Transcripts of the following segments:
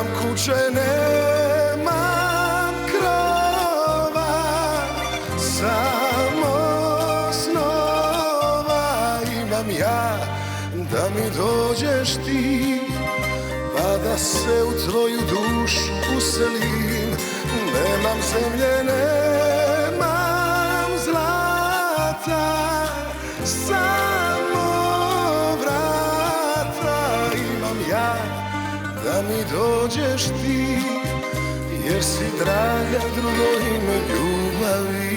Nemam kuće, nemam krova, samo snova imam ja, da mi dođeš ti, pa da se u tvoju dušu uselim. Nemam zemlje, nemam zlata, samo vrata imam ja, da mi dođeš ti, jer si draga drugo ime ljubavi.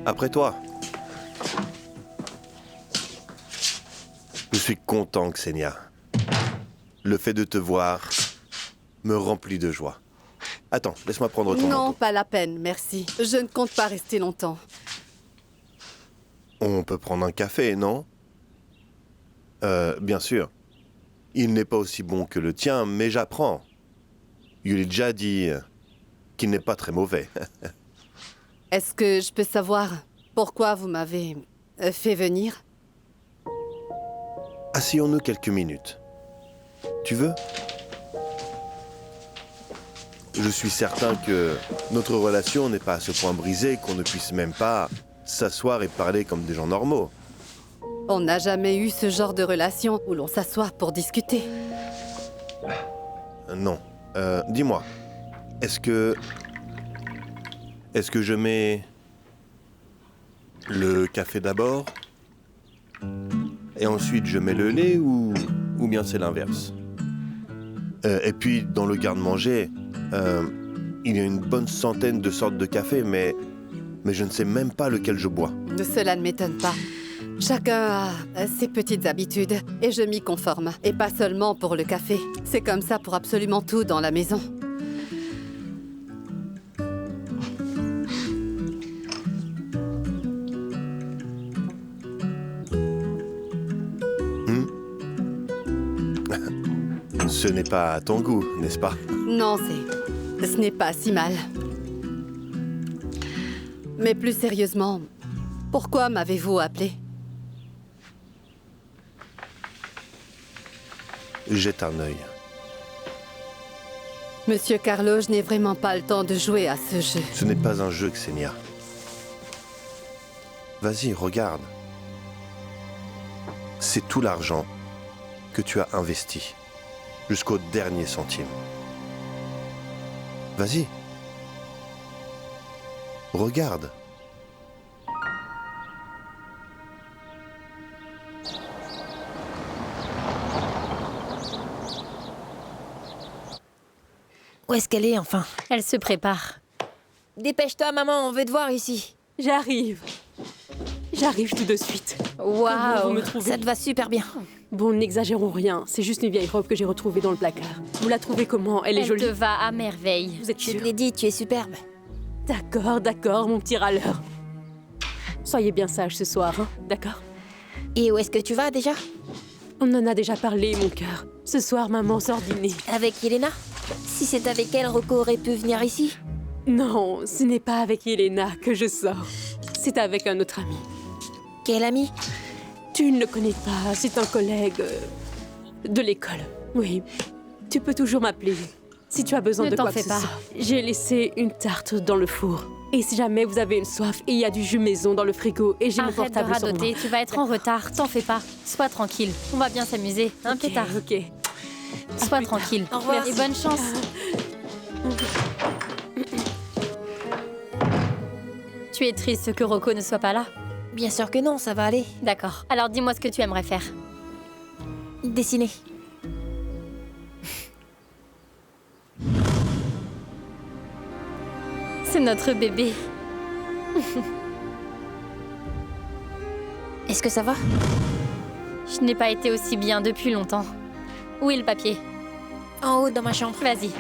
Après toi. Je suis content, Xenia. Le fait de te voir me remplit de joie. Attends, laisse-moi prendre ton Non, manteau. pas la peine, merci. Je ne compte pas rester longtemps. On peut prendre un café, non? Bien sûr. Il n'est pas aussi bon que le tien, mais j'apprends. Yulija dit qu'il n'est pas très mauvais. Est-ce que je peux savoir pourquoi vous m'avez fait venir? Asseyons-nous quelques minutes. Tu veux? Je suis certain que notre relation n'est pas à ce point brisée qu'on ne puisse même pas s'asseoir et parler comme des gens normaux. On n'a jamais eu ce genre de relation où l'on s'assoit pour discuter. Non. Dis-moi, est-ce que je mets le café d'abord et ensuite je mets le lait ou bien c'est l'inverse? Et puis dans le garde-manger, il y a une bonne centaine de sortes de café, mais je ne sais même pas lequel je bois. Cela ne m'étonne pas. Chacun a ses petites habitudes et je m'y conforme. Et pas seulement pour le café. C'est comme ça pour absolument tout dans la maison. Ce n'est pas à ton goût, n'est-ce pas? Non, ce n'est pas si mal. Mais plus sérieusement, pourquoi m'avez-vous appelé? Jette un œil. Monsieur Carlo, je n'ai vraiment pas le temps de jouer à ce jeu. Ce n'est pas un jeu, Xenia. Vas-y, regarde. C'est tout l'argent que tu as investi, jusqu'au dernier centime. Vas-y. Regarde. Où est-ce qu'elle est, enfin? Elle se prépare. Dépêche-toi, maman, on veut te voir ici. J'arrive. J'arrive tout de suite. Comment vous Waouh! me trouvez? Ça te va super bien. Bon, n'exagérons rien. C'est juste une vieille robe que j'ai retrouvée dans le placard. Vous la trouvez comment? Elle est Elle jolie. te va à merveille. Vous êtes Je sûr? te l'ai dit, tu es superbe. D'accord, mon petit râleur. Soyez bien sage ce soir, hein? D'accord? Et où est-ce que tu vas déjà? On en a déjà parlé, mon cœur. Ce soir, maman sort dîner. Avec Yelena? Si c'est avec elle, Rocco aurait pu venir ici. Non, ce n'est pas avec Yelena que je sors. C'est avec un autre ami. Quel ami? Tu ne le connais pas, c'est un collègue de l'école. Oui, tu peux toujours m'appeler si tu as besoin Ne de t'en quoi que fais ce pas. soit. J'ai laissé une tarte dans le four. Et si jamais vous avez une soif, il y a du jus maison dans le frigo et j'ai mon Arrête de portable sur moi. radoter, tu vas être en retard. T'en fais pas. Sois tranquille. On va bien s'amuser. Un Ok, pétard. ok. Sois plus tard. tranquille. Au revoir. Et bonne chance. Tu es triste que Rocco ne soit pas là? Bien sûr que non, ça va aller. D'accord. Alors dis-moi ce que tu aimerais faire. Dessiner. C'est notre bébé. Est-ce que ça va? Je n'ai pas été aussi bien depuis longtemps. Où est le papier? En haut, dans ma chambre. Vas-y.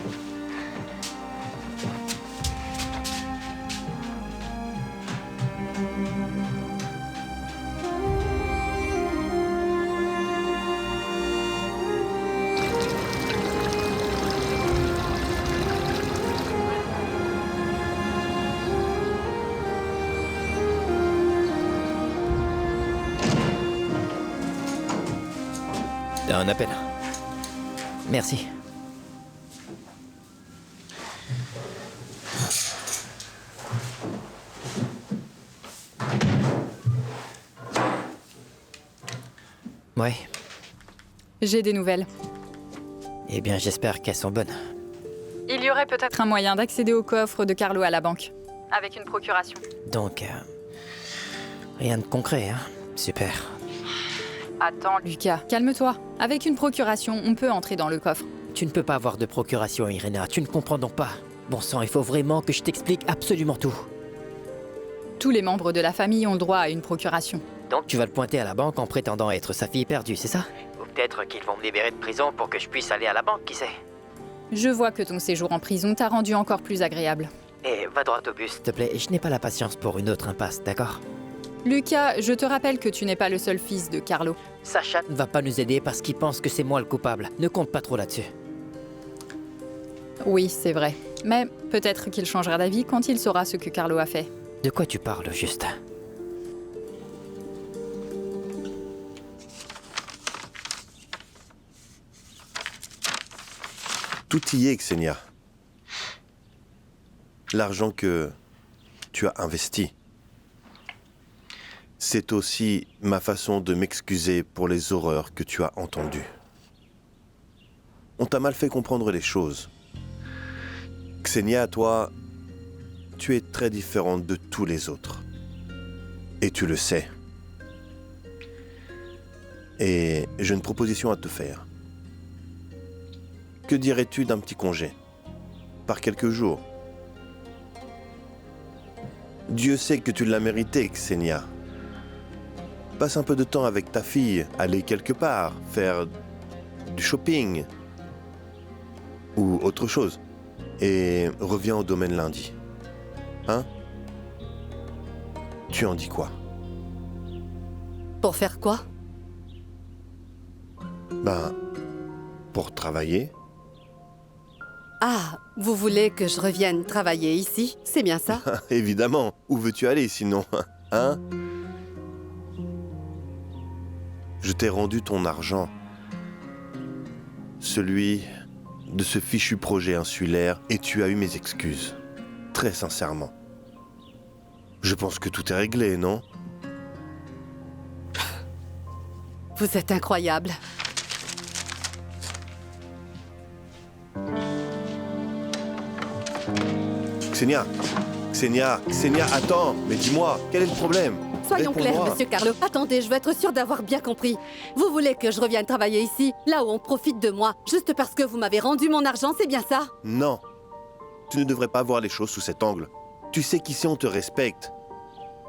Un appel. Merci. Ouais. J'ai des nouvelles. Eh bien, j'espère qu'elles sont bonnes. Il y aurait peut-être un moyen d'accéder au coffre de Carlo à la banque. Avec une procuration. Donc, rien de concret, hein. Super. Attends, Lucas, calme-toi. Avec une procuration, on peut entrer dans le coffre. Tu ne peux pas avoir de procuration, Irina. Tu ne comprends donc pas. Bon sang, il faut vraiment que je t'explique absolument tout. Tous les membres de la famille ont le droit à une procuration. Donc tu vas le pointer à la banque en prétendant être sa fille perdue, c'est ça? Ou peut-être qu'ils vont me libérer de prison pour que je puisse aller à la banque, qui sait? Je vois que ton séjour en prison t'a rendu encore plus agréable. Et va droit au but, s'il te plaît. Je n'ai pas la patience pour une autre impasse, d'accord? Lucas, je te rappelle que tu n'es pas le seul fils de Carlo. Sacha ne va pas nous aider parce qu'il pense que c'est moi le coupable. Ne compte pas trop là-dessus. Oui, c'est vrai. Mais peut-être qu'il changera d'avis quand il saura ce que Carlo a fait. De quoi tu parles, juste? Tout y est, Xenia. L'argent que tu as investi. C'est aussi ma façon de m'excuser pour les horreurs que tu as entendues. On t'a mal fait comprendre les choses. Xenia, toi, tu es très différente de tous les autres. Et tu le sais. Et j'ai une proposition à te faire. Que dirais-tu d'un petit congé? Par quelques jours. Dieu sait que tu l'as mérité, Xenia. Passe un peu de temps avec ta fille, aller quelque part, faire du shopping ou autre chose. Et reviens au domaine lundi. Hein? Tu en dis quoi? Pour faire quoi? Ben, pour travailler. Ah, vous voulez que je revienne travailler ici? C'est bien ça? Évidemment. Où veux-tu aller sinon? Hein? Je t'ai rendu ton argent. Celui de ce fichu projet insulaire et tu as eu mes excuses. Très sincèrement. Je pense que tout est réglé, non? Vous êtes incroyable. Xenia, attends, mais dis-moi, quel est le problème? Soyons clairs, Réponds-moi. monsieur Carlo. Attendez, je veux être sûre d'avoir bien compris. Vous voulez que je revienne travailler ici, là où on profite de moi, juste parce que vous m'avez rendu mon argent, c'est bien ça? Non. Tu ne devrais pas voir les choses sous cet angle. Tu sais qu'ici on te respecte.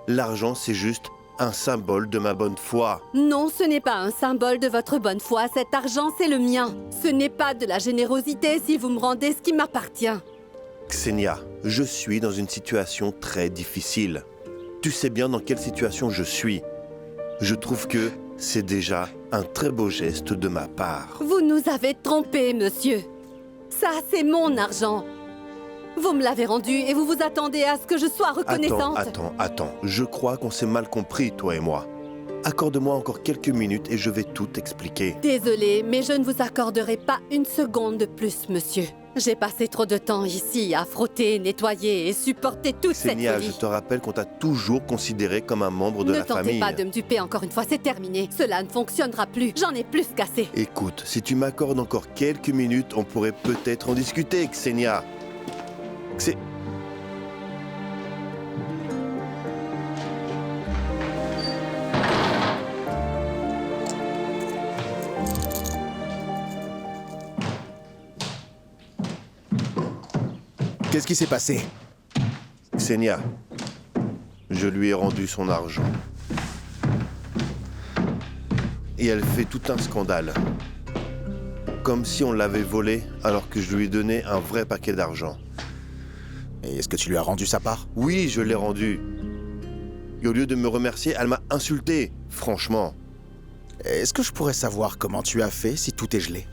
L'argent, c'est juste un symbole de ma bonne foi. Non, ce n'est pas un symbole de votre bonne foi. Cet argent, c'est le mien. Ce n'est pas de la générosité si vous me rendez ce qui m'appartient. Xenia, je suis dans une situation très difficile. Tu sais bien dans quelle situation je suis. Je trouve que c'est déjà un très beau geste de ma part. Vous nous avez trompés, monsieur. Ça, c'est mon argent. Vous me l'avez rendu et vous vous attendez à ce que je sois reconnaissante. Attends. Je crois qu'on s'est mal compris, toi et moi. Accorde-moi encore quelques minutes et je vais tout expliquer. Désolée, mais je ne vous accorderai pas une seconde de plus, monsieur. J'ai passé trop de temps ici à frotter, nettoyer et supporter toute cette Xenia, je folie. te rappelle qu'on t'a toujours considéré comme un membre de Ne la famille. tentez pas de me duper encore une fois, c'est terminé. Cela ne fonctionnera plus. J'en ai plus qu'assez. Écoute, si tu m'accordes encore quelques minutes, on pourrait peut-être en discuter, Xenia. Qu'est-ce qui s'est passé? Xenia, je lui ai rendu son argent. Et elle fait tout un scandale. Comme si on l'avait volé alors que je lui ai donné un vrai paquet d'argent. Et est-ce que tu lui as rendu sa part? Oui, je l'ai rendu. Et au lieu de me remercier, elle m'a insulté, franchement. Est-ce que je pourrais savoir comment tu as fait si tout est gelé?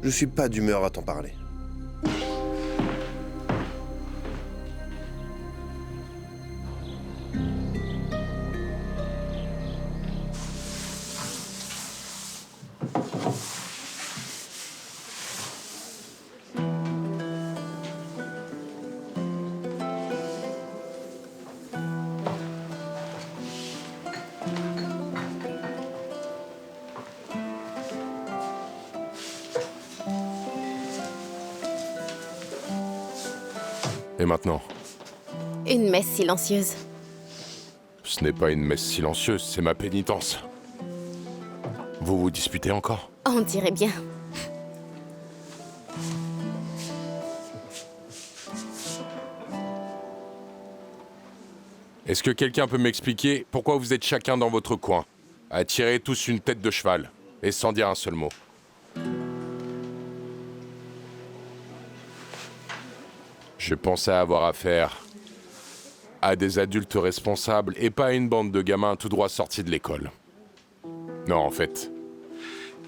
Je suis pas d'humeur à t'en parler. Et maintenant? Une messe silencieuse. Ce n'est pas une messe silencieuse, c'est ma pénitence. Vous vous disputez encore? On dirait bien. Est-ce que quelqu'un peut m'expliquer pourquoi vous êtes chacun dans votre coin, à tirer tous une tête de cheval, et sans dire un seul mot? Je pensais avoir affaire à des adultes responsables et pas à une bande de gamins tout droit sortis de l'école. Non, en fait,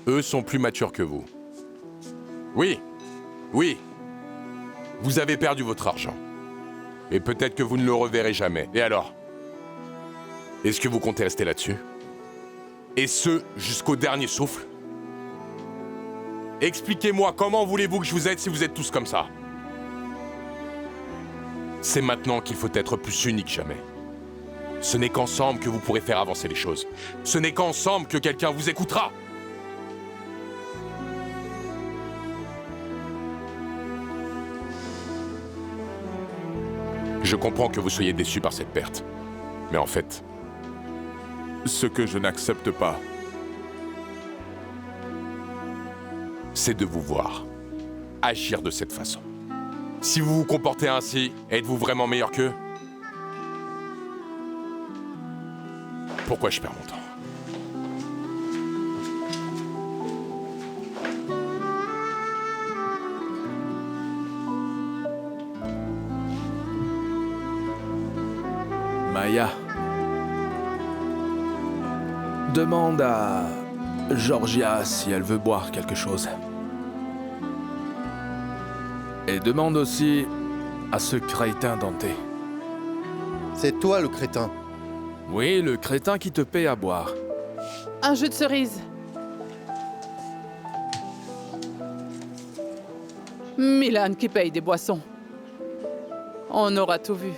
eux sont plus matures que vous. Oui, oui, vous avez perdu votre argent. Et peut-être que vous ne le reverrez jamais. Et alors? Est-ce que vous comptez rester là-dessus? Et ce, jusqu'au dernier souffle? Expliquez-moi, comment voulez-vous que je vous aide si vous êtes tous comme ça? C'est maintenant qu'il faut être plus unis que jamais. Ce n'est qu'ensemble que vous pourrez faire avancer les choses. Ce n'est qu'ensemble que quelqu'un vous écoutera. Je comprends que vous soyez déçus par cette perte. Mais en fait, ce que je n'accepte pas, c'est de vous voir agir de cette façon. Si vous vous comportez ainsi, êtes-vous vraiment meilleur qu'eux? Pourquoi je perds mon temps? Maya, demande à Georgia si elle veut boire quelque chose. Et demande aussi à ce crétin Dante. C'est toi le crétin. Oui, le crétin qui te paie à boire. Un jus de cerise. Milan qui paye des boissons. On aura tout vu.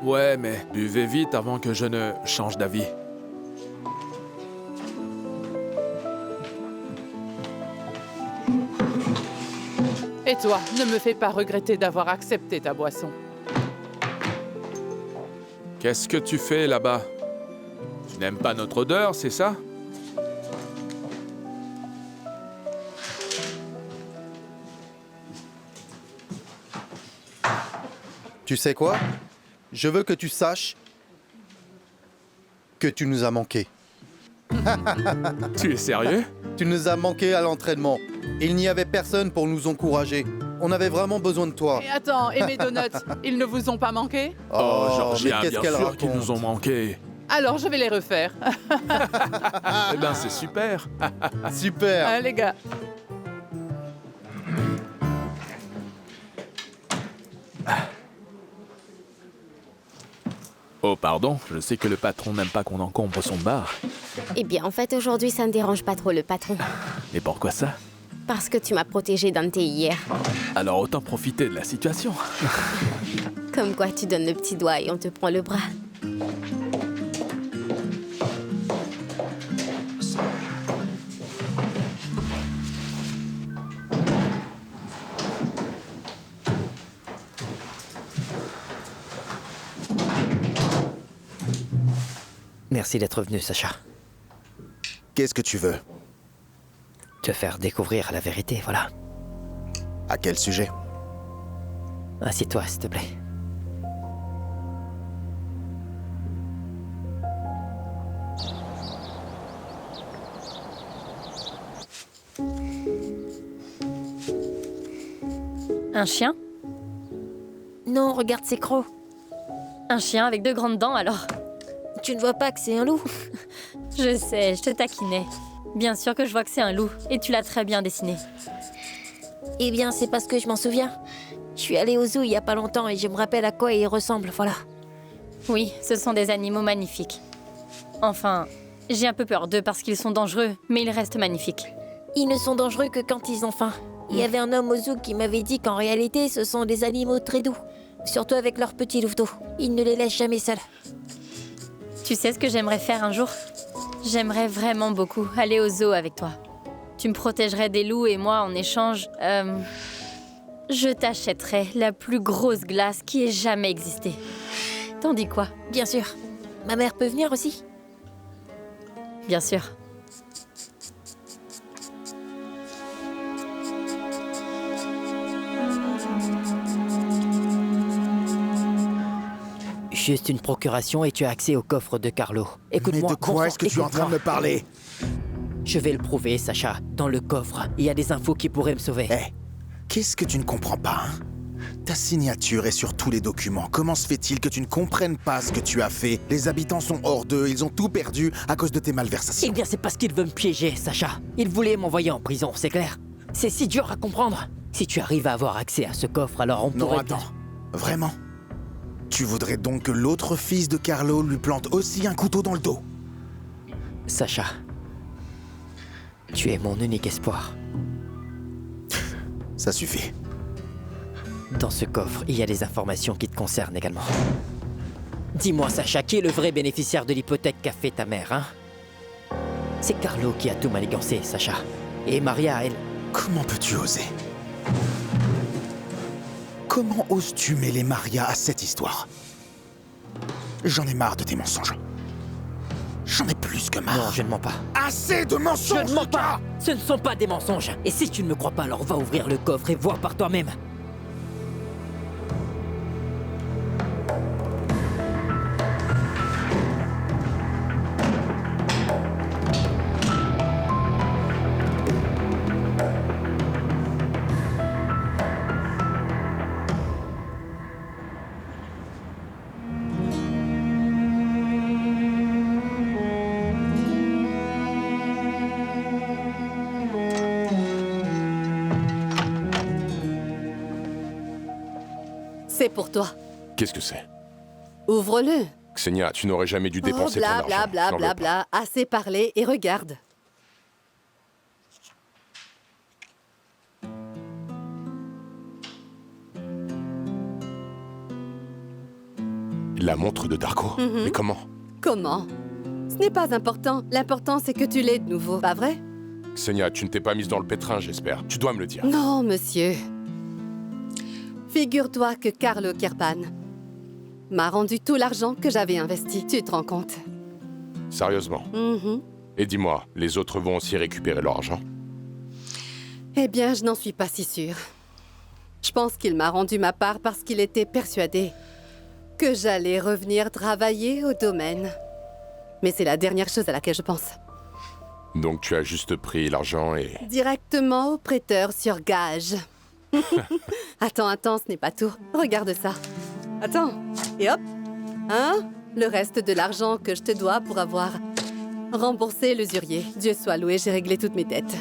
Ouais, mais buvez vite avant que je ne change d'avis. Et toi, ne me fais pas regretter d'avoir accepté ta boisson. Qu'est-ce que tu fais là-bas? Tu n'aimes pas notre odeur, c'est ça? Tu sais quoi? Je veux que tu saches que tu nous as manqué. Tu es sérieux? Tu nous as manqué à l'entraînement. Il n'y avait personne pour nous encourager. On avait vraiment besoin de toi. Et attends, et mes donuts, ils ne vous ont pas manqué? Oh, Georgia, mais qu'est-ce bien qu'elle sûr qu'ils raconte? nous ont manqué. Alors, je vais les refaire. Eh ben, c'est super. Super. Hein, les gars? Oh, pardon, je sais que le patron n'aime pas qu'on encombre son bar. Eh bien, en fait, aujourd'hui, ça ne dérange pas trop le patron. Et pourquoi ça? Parce que tu m'as protégé Dante hier. Alors autant profiter de la situation. Comme quoi, tu donnes le petit doigt et on te prend le bras. Merci d'être venu, Sacha. Qu'est-ce que tu veux? Te faire découvrir la vérité, voilà. À quel sujet? Assieds-toi, s'il te plaît. Un chien? Non, regarde ces crocs. Un chien avec deux grandes dents, alors? Tu ne vois pas que c'est un loup? Je sais, je te taquinais. Bien sûr que je vois que c'est un loup, et tu l'as très bien dessiné. Eh bien, c'est parce que je m'en souviens. Je suis allée au zoo il y a pas longtemps et je me rappelle à quoi il ressemble, voilà. Oui, ce sont des animaux magnifiques. Enfin, j'ai un peu peur d'eux parce qu'ils sont dangereux, mais ils restent magnifiques. Ils ne sont dangereux que quand ils ont faim. Il y avait un homme au zoo qui m'avait dit qu'en réalité, ce sont des animaux très doux. Surtout avec leurs petits louveteaux. Ils ne les laissent jamais seuls. Tu sais ce que j'aimerais faire un jour? J'aimerais vraiment beaucoup aller au zoo avec toi. Tu me protégerais des loups et moi, en échange, je t'achèterai la plus grosse glace qui ait jamais existé. T'en dis quoi? Bien sûr. Ma mère peut venir aussi? Bien sûr. Juste une procuration et tu as accès au coffre de Carlo. Écoute-moi. Mais de quoi est-ce que tu es en train de me parler? Je vais le prouver, Sacha. Dans le coffre, il y a des infos qui pourraient me sauver. Hé, qu'est-ce que tu ne comprends pas, hein? Ta signature est sur tous les documents. Comment se fait-il que tu ne comprennes pas ce que tu as fait? Les habitants sont hors d'eux, ils ont tout perdu à cause de tes malversations. Eh bien, c'est parce qu'il veut me piéger, Sacha. Il voulait m'envoyer en prison, c'est clair. C'est si dur à comprendre. Si tu arrives à avoir accès à ce coffre, alors on pourrait... Non, attends. Vraiment? Tu voudrais donc que l'autre fils de Carlo lui plante aussi un couteau dans le dos? Sacha, tu es mon unique espoir. Ça suffit. Dans ce coffre, il y a des informations qui te concernent également. Dis-moi, Sacha, qui est le vrai bénéficiaire de l'hypothèque qu'a fait ta mère, hein? C'est Carlo qui a tout manigancé, Sacha. Et Maria, elle... Comment peux-tu oser? Comment oses-tu mêler Maria à cette histoire? J'en ai marre de tes mensonges. J'en ai plus que marre. Non, je ne mens pas. Assez de mensonges! Je ne mens pas! Ce ne sont pas des mensonges. Et si tu ne me crois pas, alors va ouvrir le coffre et vois par toi-même. C'est pour toi. Qu'est-ce que c'est? Ouvre-le. Xenia, tu n'aurais jamais dû dépenser ton argent. Bla bla J'en veux bla pas. bla. Assez parlé et regarde. La montre de Darko? Mhm. Mais comment? Comment? Ce n'est pas important. L'important, c'est que tu l'aies de nouveau, pas vrai? Xenia, tu ne t'es pas mise dans le pétrin, j'espère. Tu dois me le dire. Non, monsieur. Figure-toi que Carlo Kirpan m'a rendu tout l'argent que j'avais investi. Tu te rends compte? Sérieusement? Mhm. Et dis-moi, les autres vont aussi récupérer leur argent? Eh bien, je n'en suis pas si sûre. Je pense qu'il m'a rendu ma part parce qu'il était persuadé que j'allais revenir travailler au domaine. Mais c'est la dernière chose à laquelle je pense. Donc tu as juste pris l'argent et... Directement au prêteur sur gage. Attends, ce n'est pas tout. Regarde ça. Attends, et hop. Hein? Le reste de l'argent que je te dois pour avoir remboursé l'usurier. Dieu soit loué, j'ai réglé toutes mes dettes.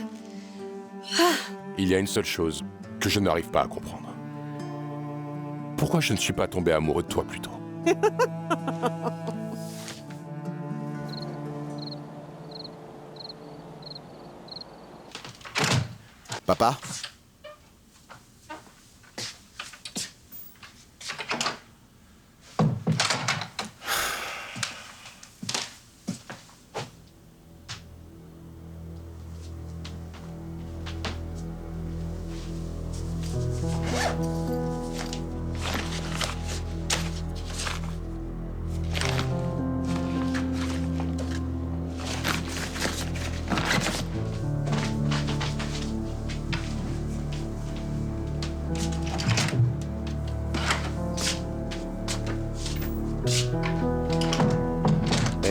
Il y a une seule chose que je n'arrive pas à comprendre. Pourquoi je ne suis pas tombé amoureux de toi plus tôt? Papa?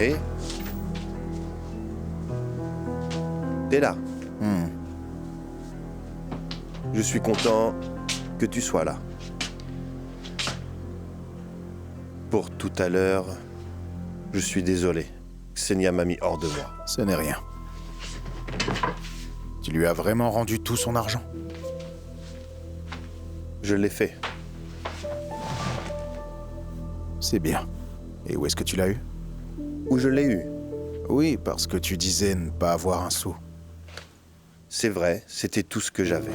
Hey. T'es là. Je suis content que tu sois là. Pour tout à l'heure, je suis désolé. Xenia m'a mis hors de moi. Ce n'est rien. Tu lui as vraiment rendu tout son argent? Je l'ai fait. C'est bien. Et où est-ce que tu l'as eu? Où je l'ai eu? Oui, parce que tu disais ne pas avoir un sou. C'est vrai, c'était tout ce que j'avais.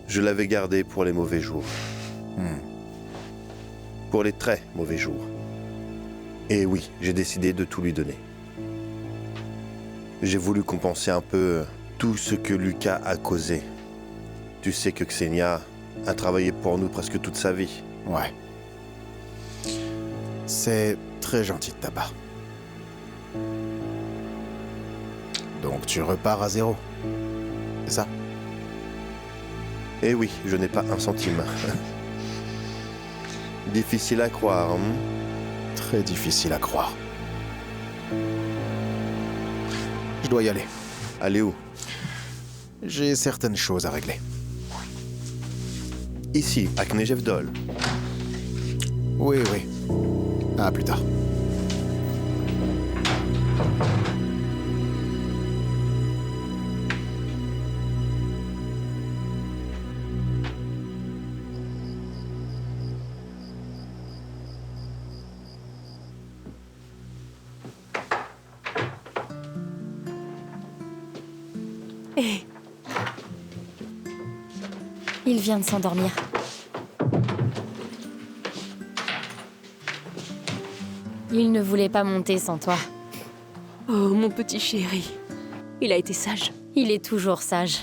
Je l'avais gardé pour les mauvais jours. Pour les très mauvais jours. Et oui, j'ai décidé de tout lui donner. J'ai voulu compenser un peu tout ce que Lucas a causé. Tu sais que Xenia a travaillé pour nous presque toute sa vie. Ouais. C'est très gentil de ta part. Donc tu repars à zéro. C'est ça? Eh oui, je n'ai pas un centime. Difficile à croire, hein? Très difficile à croire. Je dois y aller. Aller où? J'ai certaines choses à régler. Ici, à Knejevdol. Oui, oui. À plus tard. Il vient de s'endormir. Il ne voulait pas monter sans toi. Oh, mon petit chéri. Il a été sage. Il est toujours sage.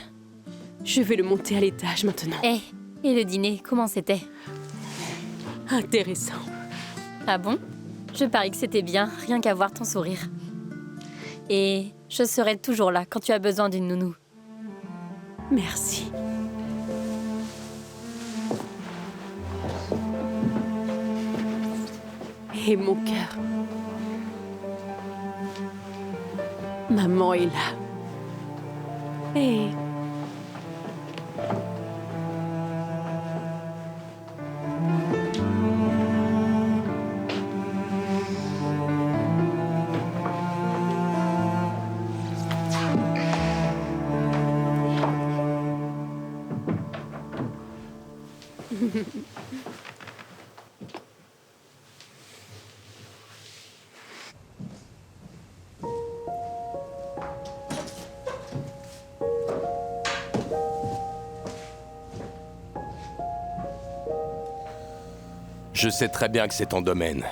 Je vais le monter à l'étage maintenant. Et le dîner, comment c'était? Intéressant. Ah bon? Je parie que c'était bien, rien qu'à voir ton sourire. Et je serai toujours là quand tu as besoin d'une nounou. Merci. Et mon cœur. Maman est là. Et... Je sais très bien que c'est ton domaine,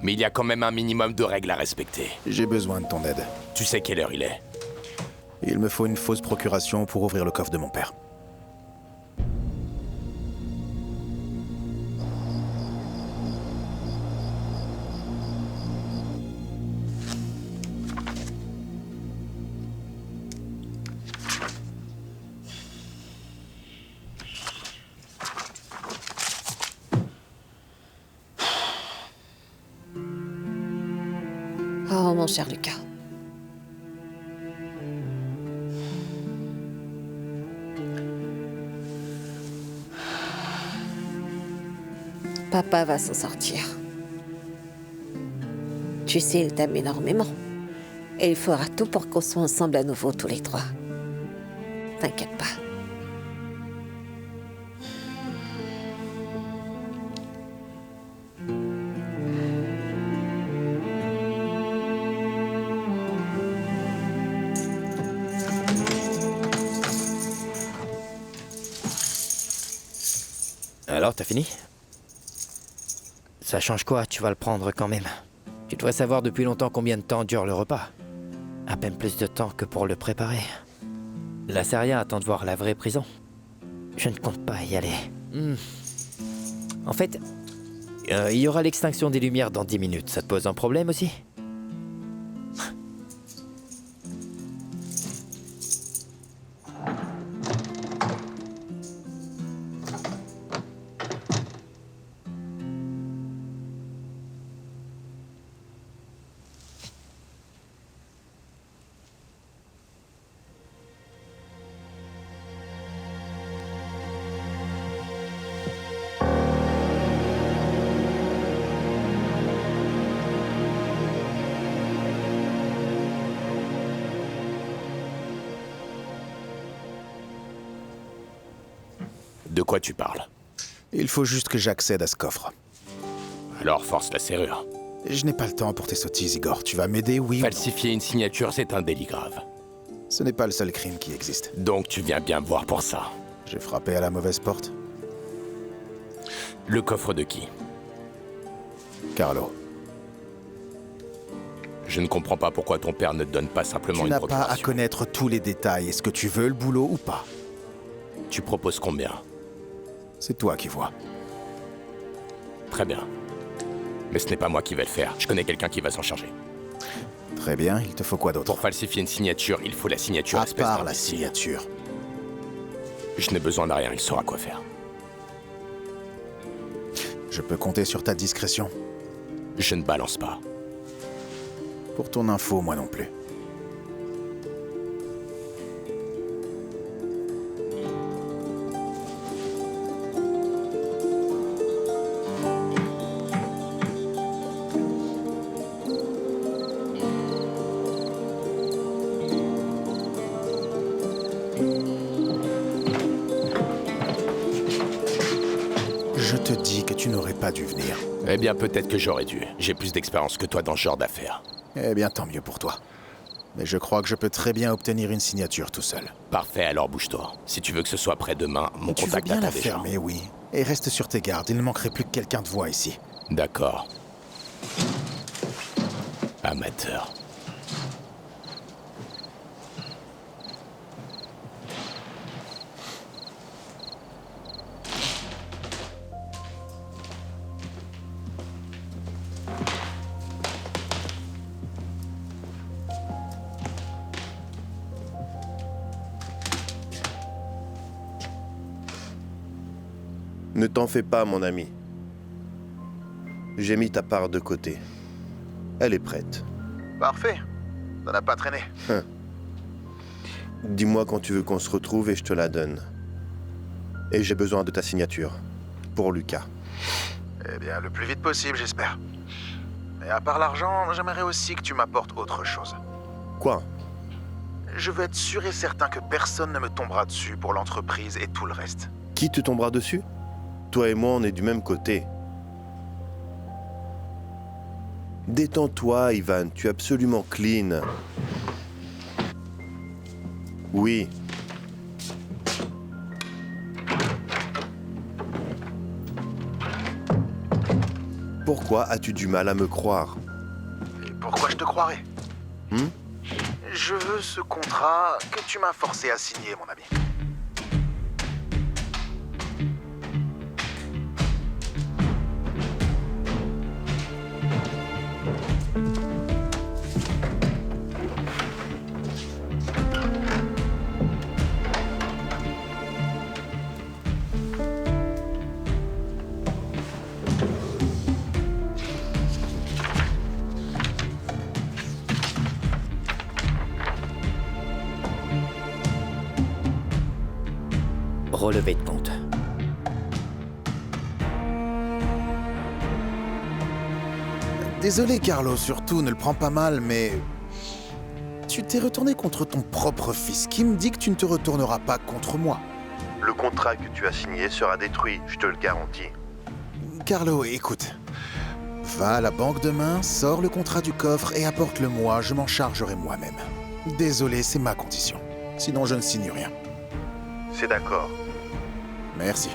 mais il y a quand même un minimum de règles à respecter. J'ai besoin de ton aide. Tu sais quelle heure il est? Il me faut une fausse procuration pour ouvrir le coffre de mon père. Oh, mon cher Lucas. Papa va s'en sortir. Tu sais, il t'aime énormément. Et il fera tout pour qu'on soit ensemble à nouveau tous les trois. T'inquiète pas. Alors, t'as fini? Ça change quoi? Tu vas le prendre quand même. Tu devrais savoir depuis longtemps combien de temps dure le repas. À peine plus de temps que pour le préparer. La Saria attend de voir la vraie prison. Je ne compte pas y aller. En fait, il y aura l'extinction des lumières dans 10 minutes. Ça te pose un problème aussi? De quoi tu parles? Il faut juste que j'accède à ce coffre. Alors force la serrure. Je n'ai pas le temps pour tes sottises, Igor. Tu vas m'aider, oui? Falsifier une signature, c'est un délit grave. Ce n'est pas le seul crime qui existe. Donc tu viens bien me voir pour ça. J'ai frappé à la mauvaise porte. Le coffre de qui? Carlo. Je ne comprends pas pourquoi ton père ne te donne pas simplement Tu une n'as procuration. pas à connaître tous les détails. Est-ce que tu veux le boulot ou pas? Tu proposes combien? C'est toi qui vois. Très bien. Mais ce n'est pas moi qui vais le faire. Je connais quelqu'un qui va s'en charger. Très bien, il te faut quoi d'autre? Pour falsifier une signature, il faut la signature. À espèce part la d'imbécile. signature. Je n'ai besoin de rien, il saura quoi faire. Je peux compter sur ta discrétion? Je ne balance pas. Pour ton info, moi non plus. Je te dis que tu n'aurais pas dû venir. Eh bien, peut-être que j'aurais dû. J'ai plus d'expérience que toi dans ce genre d'affaires. Eh bien, tant mieux pour toi. Mais je crois que je peux très bien obtenir une signature tout seul. Parfait, alors bouge-toi. Si tu veux que ce soit prêt demain, mon Tu veux contact bien la attend déjà. fermer, oui. Et reste sur tes gardes, il ne manquerait plus que quelqu'un te voie ici. D'accord. Amateur. Ne t'en fais pas, mon ami. J'ai mis ta part de côté. Elle est prête. Parfait. Ça n'a pas traîné. Dis-moi quand tu veux qu'on se retrouve et je te la donne. Et j'ai besoin de ta signature. Pour Lucas. Eh bien, le plus vite possible, j'espère. Et à part l'argent, j'aimerais aussi que tu m'apportes autre chose. Quoi? Je veux être sûr et certain que personne ne me tombera dessus pour l'entreprise et tout le reste. Qui te tombera dessus? Toi et moi, on est du même côté. Détends-toi, Ivan, tu es absolument clean. Oui. Pourquoi as-tu du mal à me croire? Et pourquoi je te croirais? Je veux ce contrat que tu m'as forcé à signer, mon ami. Relevé de compte. Désolé, Carlo, surtout, ne le prends pas mal, mais... Tu t'es retourné contre ton propre fils, qui me dit que tu ne te retourneras pas contre moi. Le contrat que tu as signé sera détruit, je te le garantis. Carlo, écoute. Va à la banque demain, sors le contrat du coffre et apporte-le-moi, je m'en chargerai moi-même. Désolé, c'est ma condition. Sinon, je ne signe rien. C'est d'accord. Merci.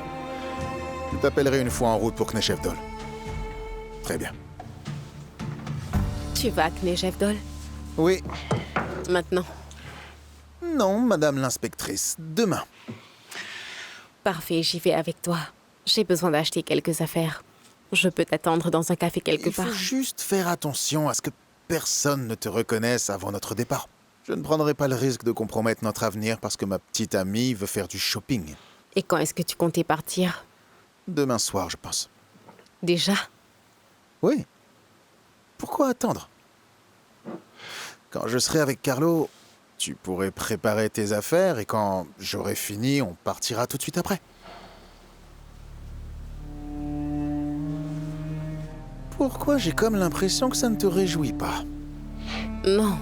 Je t'appellerai une fois en route pour Knechevdol. Très bien. Tu vas à Knechevdol? Oui. Maintenant? Non, madame l'inspectrice. Demain. Parfait, j'y vais avec toi. J'ai besoin d'acheter quelques affaires. Je peux t'attendre dans un café quelque part. Il faut juste faire attention à ce que personne ne te reconnaisse avant notre départ. Je ne prendrai pas le risque de compromettre notre avenir parce que ma petite amie veut faire du shopping. Et quand est-ce que tu comptais partir? Demain soir, je pense. Déjà? Oui. Pourquoi attendre? Quand je serai avec Carlo, tu pourrais préparer tes affaires et quand j'aurai fini, on partira tout de suite après. Pourquoi j'ai comme l'impression que ça ne te réjouit pas? Non.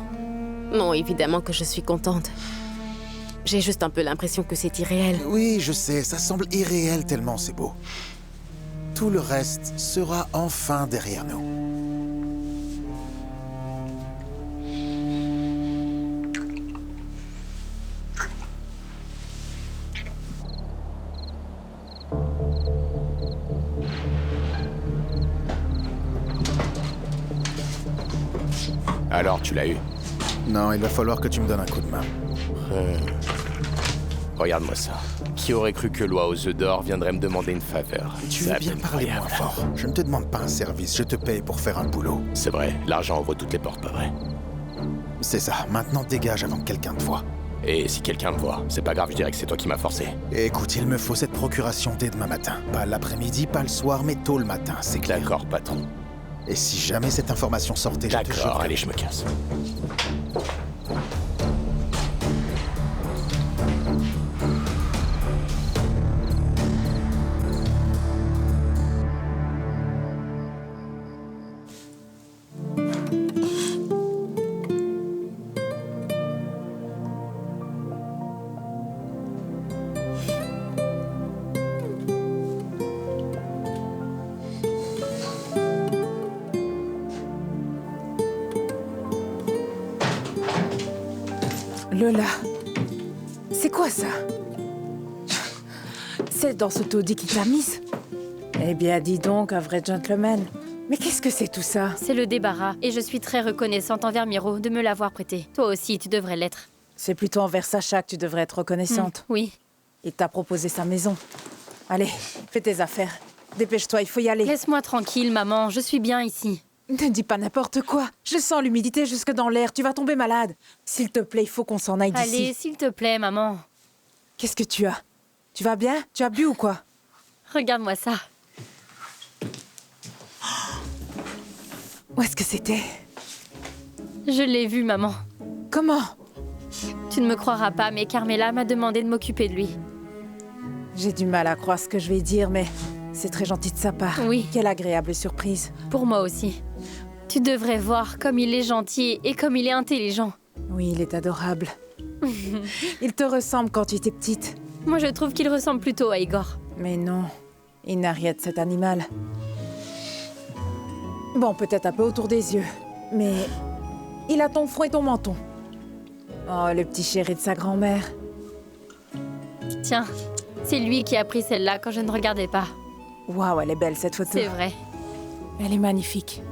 Non, évidemment que je suis contente. J'ai juste un peu l'impression que c'est irréel. Oui, je sais, ça semble irréel tellement c'est beau. Tout le reste sera enfin derrière nous. Alors, tu l'as eu? Non, il va falloir que tu me donnes un coup de main. Regarde-moi ça. Qui aurait cru que l'oie aux œufs d'or viendrait me demander une faveur? Tu veux bien parler moins fort. Je ne te demande pas un service, je te paye pour faire un boulot. C'est vrai, l'argent ouvre toutes les portes, pas vrai? C'est ça, maintenant dégage avant que quelqu'un te voie. Et si quelqu'un me voit, c'est pas grave, je dirais que c'est toi qui m'as forcé. Écoute, il me faut cette procuration dès demain matin. Pas l'après-midi, pas le soir, mais tôt le matin, c'est clair. D'accord, patron. Et si jamais cette information sortait, je te D'accord, choperais. allez, je me casse. Lola, c'est quoi ça? C'est dans ce taudis qui t'a mise? Eh bien, dis donc, un vrai gentleman. Mais qu'est-ce que c'est tout ça? C'est le débarras, et je suis très reconnaissante envers Miro de me l'avoir prêté. Toi aussi, tu devrais l'être. C'est plutôt envers Sacha que tu devrais être reconnaissante. Oui. Il t'a proposé sa maison. Allez, fais tes affaires. Dépêche-toi, il faut y aller. Laisse-moi tranquille, maman, je suis bien ici. Ne dis pas n'importe quoi. Je sens l'humidité jusque dans l'air. Tu vas tomber malade. S'il te plaît, il faut qu'on s'en aille d'ici. Allez, s'il te plaît, maman. Qu'est-ce que tu as? Tu vas bien? Tu as bu ou quoi? Regarde-moi ça. Où est-ce que c'était? Je l'ai vu, maman. Comment? Tu ne me croiras pas, mais Carmela m'a demandé de m'occuper de lui. J'ai du mal à croire ce que je vais dire, mais c'est très gentil de sa part. Oui. Quelle agréable surprise. Pour moi aussi. Tu devrais voir comme il est gentil et comme il est intelligent. Oui, il est adorable. Il te ressemble quand tu étais petite. Moi, je trouve qu'il ressemble plutôt à Igor. Mais non, il n'a rien de cet animal. Bon, peut-être un peu autour des yeux, mais il a ton front et ton menton. Oh, le petit chéri de sa grand-mère. Tiens, c'est lui qui a pris celle-là quand je ne regardais pas. Waouh, elle est belle cette photo. C'est vrai. Elle est magnifique.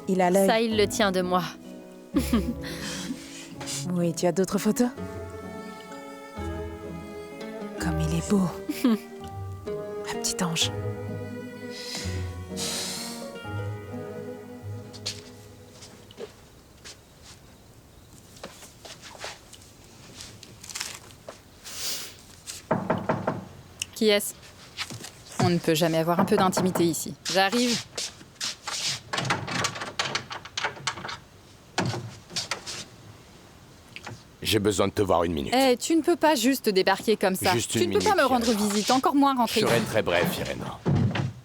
Il a l'œil. Ça, il le tient de moi. Oui, tu as d'autres photos? Comme il est beau. Un petit ange. Qui est-ce? On ne peut jamais avoir un peu d'intimité ici. J'arrive. J'ai besoin de te voir une minute. Eh, tu ne peux pas juste débarquer comme ça. Juste Tu une ne peux pas minute, me rendre Irène. visite, encore moins Je rentrer serai ici. très bref, Irène.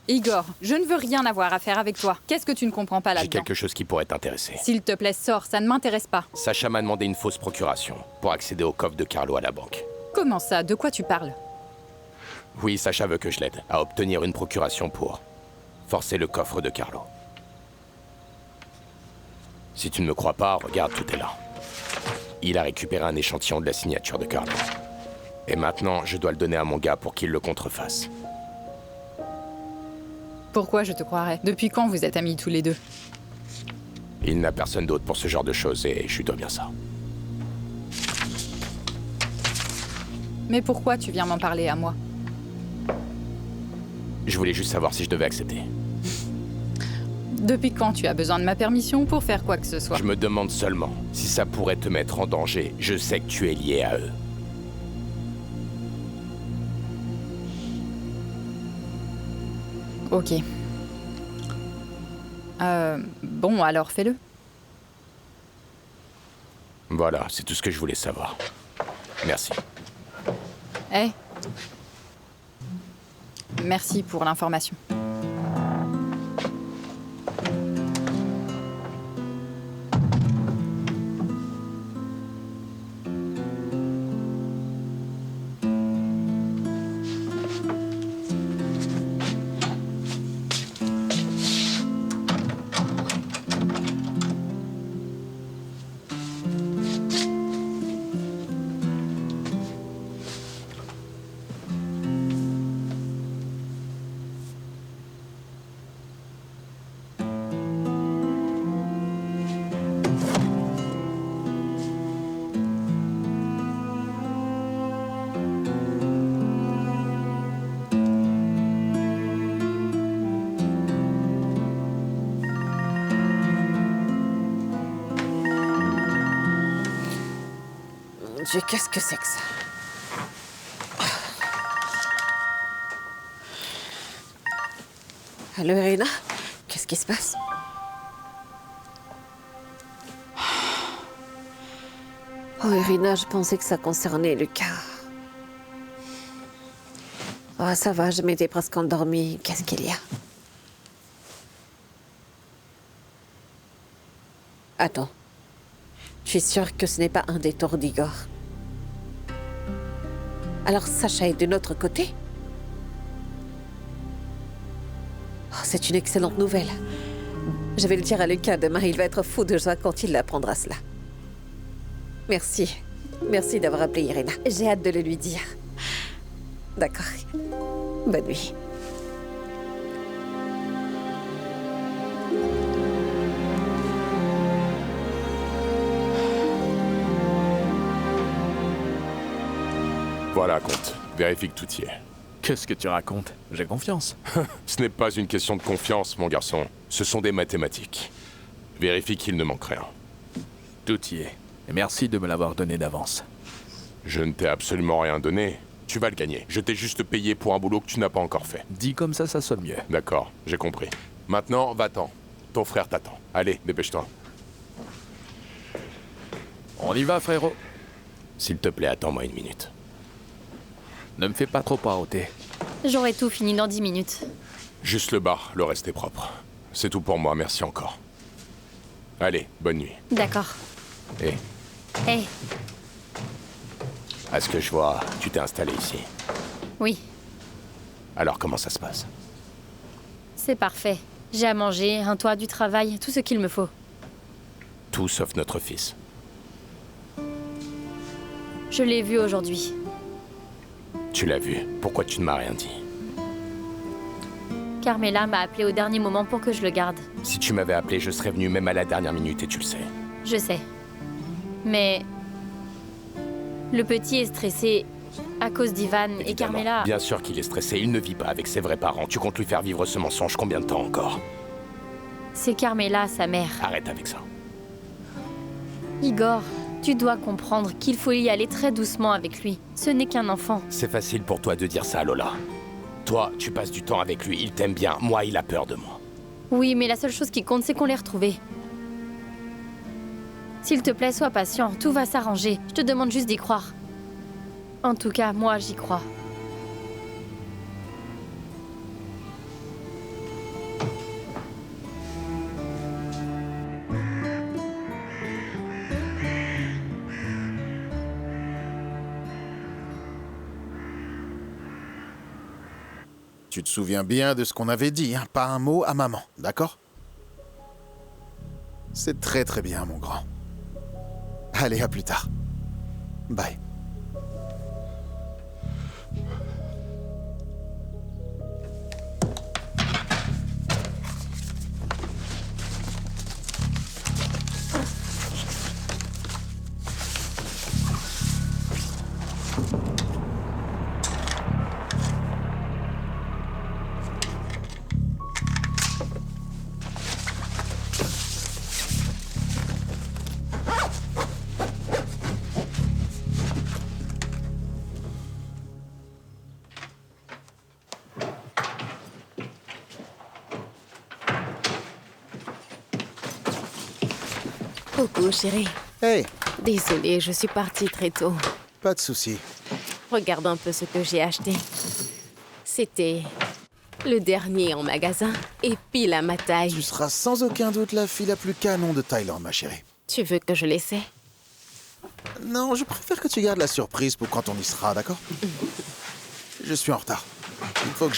Igor, je ne veux rien avoir à faire avec toi. Qu'est-ce que tu ne comprends pas J'ai là-dedans? quelque chose qui pourrait t'intéresser. S'il te plaît, sors, ça ne m'intéresse pas. Sacha m'a demandé une fausse procuration pour accéder au coffre de Carlo à la banque. Comment ça? De quoi tu parles? Oui, Sacha veut que je l'aide à obtenir une procuration pour forcer le coffre de Carlo. Si tu ne me crois pas, regarde, tout est là. Il a récupéré un échantillon de la signature de Carlo. Et maintenant, je dois le donner à mon gars pour qu'il le contrefasse. Pourquoi je te croirais? Depuis quand vous êtes amis tous les deux? Il n'a personne d'autre pour ce genre de choses et je lui dois bien ça. Mais pourquoi tu viens m'en parler à moi? Je voulais juste savoir si je devais accepter. Depuis quand tu as besoin de ma permission pour faire quoi que ce soit? Je me demande seulement si ça pourrait te mettre en danger. Je sais que tu es lié à eux. Ok. Bon, alors fais-le. Voilà, c'est tout ce que je voulais savoir. Merci. Eh. Merci pour l'information. Dieu, qu'est-ce que c'est que ça? Allô, Irina? Qu'est-ce qui se passe? Oh, Irina, je pensais que ça concernait Lucas. Oh, ça va, je m'étais presque endormie. Qu'est-ce qu'il y a? Attends. Je suis sûre que ce n'est pas un des torts d'Igor. Alors Sacha est de notre côté? Oh, c'est une excellente nouvelle. Je vais le dire à Lucas demain. Il va être fou de joie quand il apprendra cela. Merci. Merci d'avoir appelé Irina. J'ai hâte de le lui dire. D'accord. Bonne nuit. Voilà, comte. Vérifie que tout y est. Qu'est-ce que tu racontes? J'ai confiance. Ce n'est pas une question de confiance, mon garçon. Ce sont des mathématiques. Vérifie qu'il ne manque rien. Tout y est. Et merci de me l'avoir donné d'avance. Je ne t'ai absolument rien donné. Tu vas le gagner. Je t'ai juste payé pour un boulot que tu n'as pas encore fait. Dit comme ça sonne mieux. D'accord, j'ai compris. Maintenant, va-t'en. Ton frère t'attend. Allez, dépêche-toi. On y va, frérot. S'il te plaît, attends-moi une minute. Ne me fais pas trop paroter. J'aurai tout fini dans 10 minutes. Juste le bar, le reste est propre. C'est tout pour moi, merci encore. Allez, bonne nuit. D'accord. Et Hé, À ce que je vois, tu t'es installé ici. oui, Alors comment ça se passe? c'est parfait. J'ai à manger, un toit, du travail, tout ce qu'il me faut. Tout sauf notre fils. Je l'ai vu aujourd'hui. Tu l'as vu. Pourquoi tu ne m'as rien dit? Carmela m'a appelé au dernier moment pour que je le garde. Si tu m'avais appelé, je serais venu même à la dernière minute et tu le sais. Je sais. Mais... le petit est stressé à cause d'Ivan et Carmela... Bien sûr qu'il est stressé, il ne vit pas avec ses vrais parents. Tu comptes lui faire vivre ce mensonge combien de temps encore? C'est Carmela, sa mère. Arrête avec ça. Igor, tu dois comprendre qu'il faut y aller très doucement avec lui. Ce n'est qu'un enfant. C'est facile pour toi de dire ça, Lola. Toi, tu passes du temps avec lui, il t'aime bien. Moi, il a peur de moi. Oui, mais la seule chose qui compte, c'est qu'on l'ait retrouvé. S'il te plaît, sois patient, tout va s'arranger. Je te demande juste d'y croire. En tout cas, moi, j'y crois. Tu te souviens bien de ce qu'on avait dit, hein? Pas un mot à maman, d'accord? C'est très très bien, mon grand. Allez, à plus tard. Bye. Coucou, chérie. Hey, Désolée, je suis partie très tôt. pas de souci. Regarde un peu ce que j'ai acheté. C'était le dernier en magasin et pile à ma taille. Tu seras sans aucun doute la fille la plus canon de Thaïlande, ma chérie. Tu veux que je l'essaie? Non, je préfère que tu gardes la surprise pour quand on y sera, d'accord? Je suis en retard. Il faut que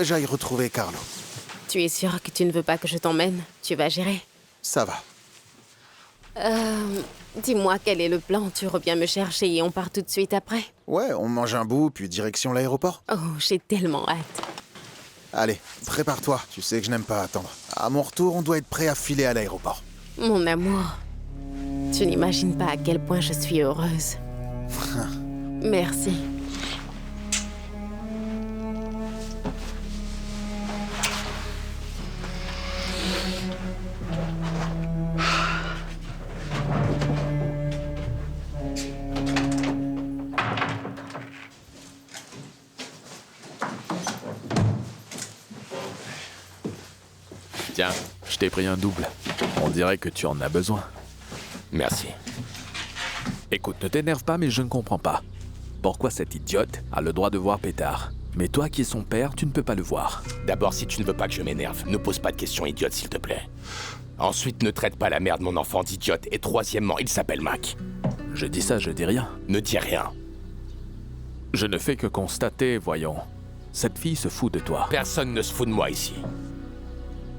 j'aille retrouver Carlo. Tu es sûr que tu ne veux pas que je t'emmène? Tu vas gérer? Ça va. Dis-moi quel est le plan. Tu reviens me chercher et on part tout de suite après? Ouais, on mange un bout, puis direction l'aéroport. Oh, j'ai tellement hâte. Allez, prépare-toi. Tu sais que je n'aime pas attendre. À mon retour, on doit être prêt à filer à l'aéroport. Mon amour, tu n'imagines pas à quel point je suis heureuse. Merci. Tiens, je t'ai pris un double. On dirait que tu en as besoin. Merci. Écoute, ne t'énerve pas, mais je ne comprends pas. Pourquoi cette idiote a le droit de voir Pétard? Mais toi qui es son père, tu ne peux pas le voir. D'abord, si tu ne veux pas que je m'énerve, ne pose pas de questions idiotes, s'il te plaît. Ensuite, ne traite pas la mère de mon enfant d'idiote. Et troisièmement, il s'appelle Mac. Je dis ça, je dis rien. Ne dis rien. Je ne fais que constater, voyons. Cette fille se fout de toi. Personne ne se fout de moi ici.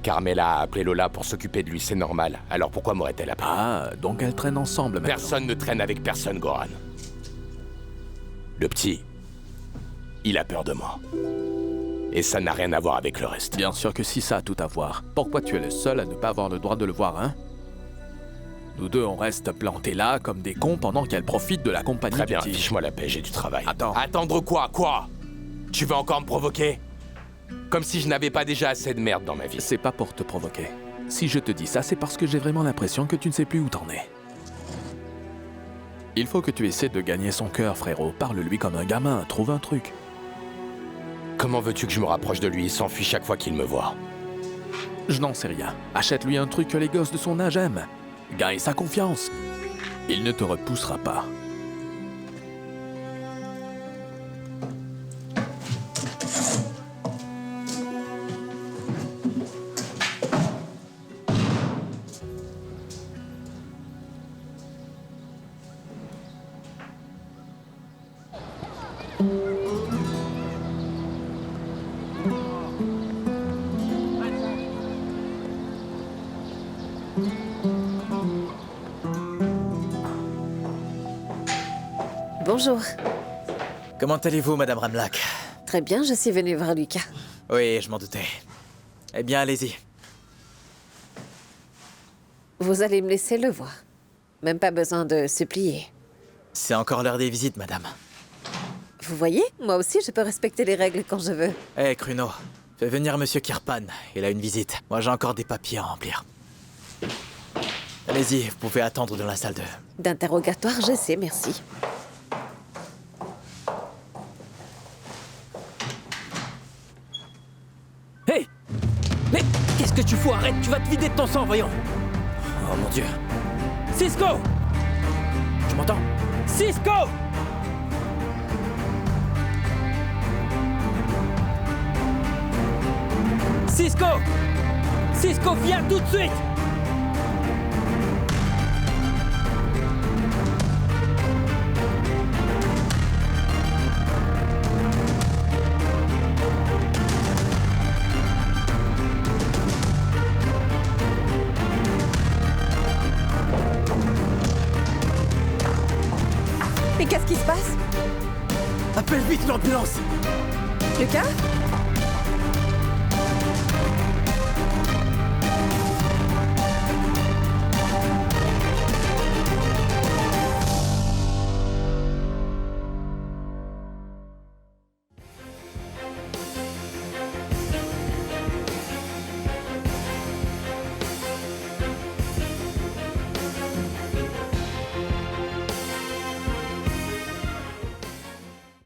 Carmela a appelé Lola pour s'occuper de lui, c'est normal. Alors pourquoi m'aurait-elle appelé? Ah, donc elles traînent ensemble maintenant. Personne ne traîne avec personne, Goran. Le petit, il a peur de moi. Et ça n'a rien à voir avec le reste. Bien sûr que si, ça a tout à voir. Pourquoi tu es le seul à ne pas avoir le droit de le voir, hein? Nous deux, on reste plantés là comme des cons pendant qu'elle profite de la compagnie. Très bien, du tigre. fiche-moi la paix, j'ai du travail. Attends. Attendre quoi? Quoi? Tu veux encore me provoquer? Comme si je n'avais pas déjà assez de merde dans ma vie. C'est pas pour te provoquer. Si je te dis ça, c'est parce que j'ai vraiment l'impression que tu ne sais plus où t'en es. Il faut que tu essaies de gagner son cœur, frérot. Parle-lui comme un gamin, trouve un truc. Comment veux-tu que je me rapproche de lui? Il s'enfuit chaque fois qu'il me voit. Je n'en sais rien. Achète-lui un truc que les gosses de son âge aiment. Gagne sa confiance. Il ne te repoussera pas. Bonjour. Comment allez-vous, Madame Ramlak? Très bien, je suis venue voir Lucas. Oui, je m'en doutais. Eh bien, allez-y. Vous allez me laisser le voir. Même pas besoin de supplier. C'est encore l'heure des visites, madame. Vous voyez, moi aussi, je peux respecter les règles quand je veux. Hé, Kruno, fais venir Monsieur Kirpan. Il a une visite. Moi, j'ai encore des papiers à remplir. Allez-y, vous pouvez attendre dans la salle d'interrogatoire, je sais, merci. Hé! Mais qu'est-ce que tu fous? Arrête, tu vas te vider de ton sang, voyons! Oh mon Dieu! Cisco! Tu m'entends? Cisco! Cisco! Cisco, viens tout de suite! Mais qu'est-ce qui se passe? Appelle vite l'ambulance! Lucas?